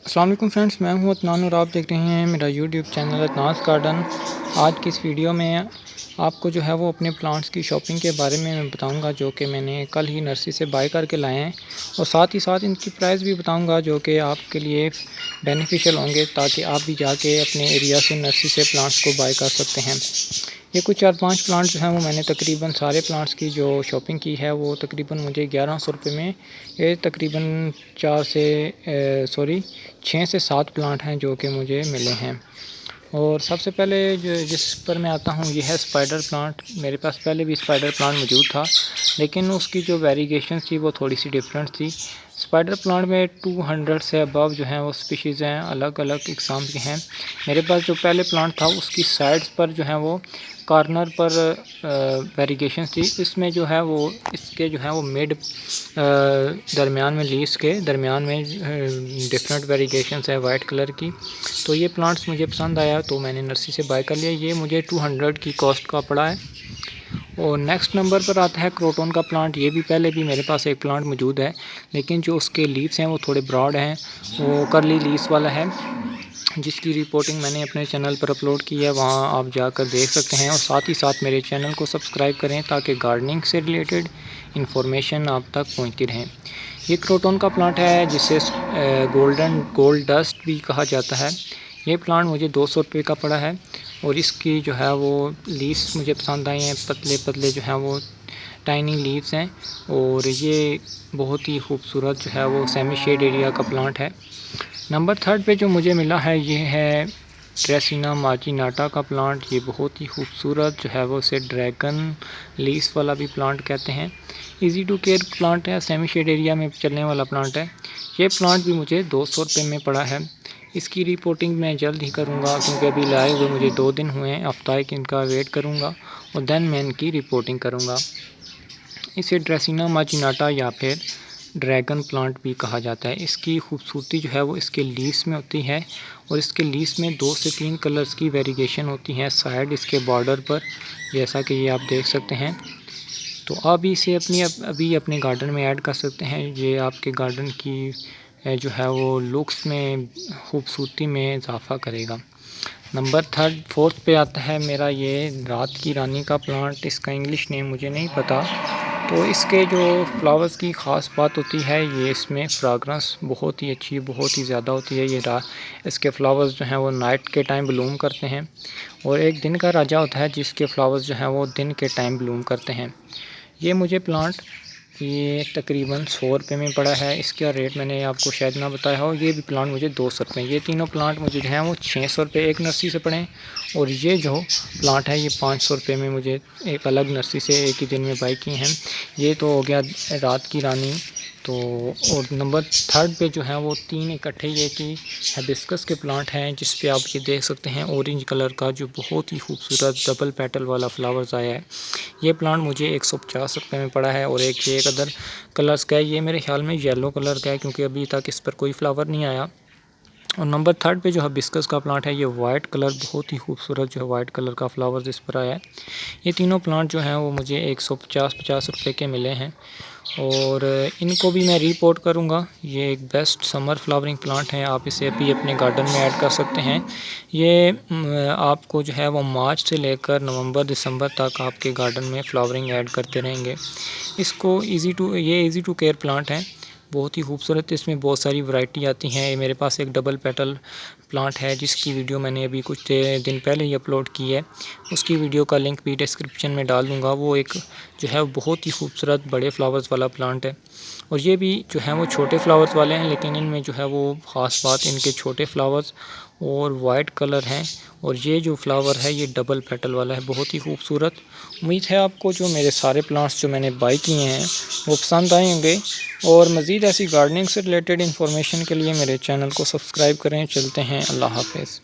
अस्सलाम वालेकुम फ्रेंड्स, मैं हूं अदनान और आप देख रहे हैं मेरा यूट्यूब चैनल अदनास गार्डन। आज की इस वीडियो में आपको जो है वो अपने प्लांट्स की शॉपिंग के बारे में मैं बताऊंगा, जो कि मैंने कल ही नर्सरी से बाय करके लाए हैं। और साथ ही साथ इनकी प्राइस भी बताऊंगा, जो कि आपके लिए बेनिफिशियल होंगे, ताकि आप भी जाके अपने एरिया से नर्सरी से प्लांट्स को बाय कर सकते हैं। ये कुछ 4-5 प्लांट्स जो हैं वो मैंने तकरीबन सारे प्लांट्स की जो शॉपिंग की है वो तकरीबन मुझे 1100 रुपये में, ये तकरीबन 6 से 7 प्लांट हैं जो कि मुझे मिले हैं। और सबसे पहले जो जिस पर मैं आता हूँ ये है स्पाइडर प्लांट। मेरे पास पहले भी स्पाइडर प्लांट मौजूद था, लेकिन उसकी जो वेरिएशन थी वो थोड़ी सी डिफरेंट थी। स्पाइडर प्लांट में 200 से अबव जो हैं वो स्पीशीज़ हैं, अलग अलग इकसाम के हैं। मेरे पास जो पहले प्लांट था उसकी साइड्स पर जो है वो कॉर्नर पर वेरिएशन थी। इसमें जो है वो इसके जो है वो मिड दरमियान में लीव्स के दरमियान में डिफरेंट वेरिएशंस है वाइट कलर की। तो ये प्लांट्स मुझे पसंद आया तो मैंने नर्सरी से बाय कर लिया। ये मुझे 200 की कॉस्ट का पड़ा है। और नेक्स्ट नंबर पर आता है क्रोटन का प्लांट। ये भी पहले भी मेरे पास एक प्लांट मौजूद है, लेकिन जो उसके लीव्स हैं वो थोड़े ब्रॉड हैं, वो करली लीव्स वाला है, जिसकी रिपोर्टिंग मैंने अपने चैनल पर अपलोड की है, वहाँ आप जाकर देख सकते हैं। और साथ ही साथ मेरे चैनल को सब्सक्राइब करें ताकि गार्डनिंग से रिलेटेड इन्फॉर्मेशन आप तक पहुँचती रहें। ये क्रोटन का प्लांट है जिसे गोल्ड डस्ट भी कहा जाता है। ये प्लांट मुझे 200 रुपये का पड़ा है। और इसकी जो है वो लीव्स मुझे पसंद आई हैं, पतले पतले जो हैं वो टाइनी लीव्स हैं। और ये बहुत ही खूबसूरत जो है वो सेमी शेड एरिया का प्लांट है। नंबर 3 पे जो मुझे मिला है ये है ड्रेसिना मार्जिनाटा का प्लांट। ये बहुत ही खूबसूरत जो है वो इसे ड्रैगन लीव्स वाला भी प्लांट कहते हैं। इजी टू केयर प्लांट है, सेमी शेड एरिया में चलने वाला प्लांट है। ये प्लांट भी मुझे 200 रुपये में पड़ा है। इसकी रिपोर्टिंग मैं जल्द ही करूँगा, क्योंकि अभी लाए हुए मुझे 2 दिन हुए हैं। हफ्ता एक इनका वेट करूँगा और देन मैं इनकी रिपोर्टिंग करूँगा। इसे ड्रेसिना मार्जिनाटा या फिर ड्रैगन प्लांट भी कहा जाता है। इसकी खूबसूरती जो है वो इसके लीव्स में होती है, और इसके लीव्स में 2 से 3 कलर्स की वेरिएशन होती है साइड इसके बॉर्डर पर, जैसा कि ये आप देख सकते हैं। तो आप इसे अभी अपने गार्डन में ऐड कर सकते हैं। ये आपके गार्डन की जो है वो लुक्स में, खूबसूरती में इजाफ़ा करेगा। नंबर 4 पे आता है मेरा ये रात की रानी का प्लांट। इसका इंग्लिश नेम मुझे नहीं पता। तो इसके जो फ्लावर्स की ख़ास बात होती है, ये इसमें फ्राग्रेंस बहुत ही अच्छी, बहुत ही ज़्यादा होती है। इसके फ्लावर्स जो हैं वो नाइट के टाइम ब्लूम करते हैं, और एक दिन का राजा होता है जिसके फ्लावर्स जो हैं वो दिन के टाइम ब्लूम करते हैं। ये मुझे प्लांट ये तकरीबन 100 रुपये में पड़ा है। इसका रेट मैंने आपको शायद ना बताया हो। ये भी प्लांट मुझे 200 रुपये, ये तीनों प्लांट मुझे जो हैं वो 600 रुपये एक नर्सरी से पड़े। और ये जो प्लांट है ये 500 रुपये में मुझे एक अलग नर्सरी से एक ही दिन में बाई किए हैं। ये तो हो गया रात की रानी। तो और नंबर 3 पे जो है वो 3 इकट्ठे ये कि हिबिस्कस के प्लांट हैं, जिस पे आप ये देख सकते हैं ऑरेंज कलर का जो बहुत ही खूबसूरत डबल पेटल वाला फ्लावर्स आया है। ये प्लांट मुझे 150 रुपये में पड़ा है। और एक अदर कलर्स का है, ये मेरे ख्याल में येलो कलर का है, क्योंकि अभी तक इस पर कोई फ्लावर नहीं आया। और नंबर 3 पे जो हिबिस्कस का प्लांट है, ये वाइट कलर, बहुत ही खूबसूरत जो है वाइट कलर का फ्लावर्स इस पर आया है। ये तीनों प्लांट जो हैं वो मुझे 150 रुपये के मिले हैं। और इनको भी मैं रिपोर्ट करूँगा। ये एक बेस्ट समर फ्लावरिंग प्लांट है, आप इसे अभी अपने गार्डन में ऐड कर सकते हैं। ये आपको जो है वो मार्च से लेकर नवंबर दिसंबर तक आपके गार्डन में फ्लावरिंग ऐड करते रहेंगे। ये इजी टू केयर प्लांट है, बहुत ही खूबसूरत। इसमें बहुत सारी वैरायटी आती हैं। मेरे पास एक डबल पेटल प्लांट है जिसकी वीडियो मैंने अभी कुछ दिन पहले ही अपलोड की है। उसकी वीडियो का लिंक भी डिस्क्रिप्शन में डाल दूँगा। वो एक जो है बहुत ही खूबसूरत बड़े फ्लावर्स वाला प्लांट है। और ये भी जो है वो छोटे फ्लावर्स वाले हैं, लेकिन इनमें जो है वो ख़ास बात इनके छोटे फ्लावर्स और वाइट कलर हैं। और ये जो फ्लावर है ये डबल पेटल वाला है, बहुत ही खूबसूरत। उम्मीद है आपको जो मेरे सारे प्लांट्स जो मैंने बाई किए हैं वो पसंद आए होंगे। और मज़ीद ऐसी गार्डनिंग से रिलेटेड इन्फॉर्मेशन के लिए मेरे चैनल को सब्सक्राइब करें। चलते हैं, अल्लाह हाफ़िज़।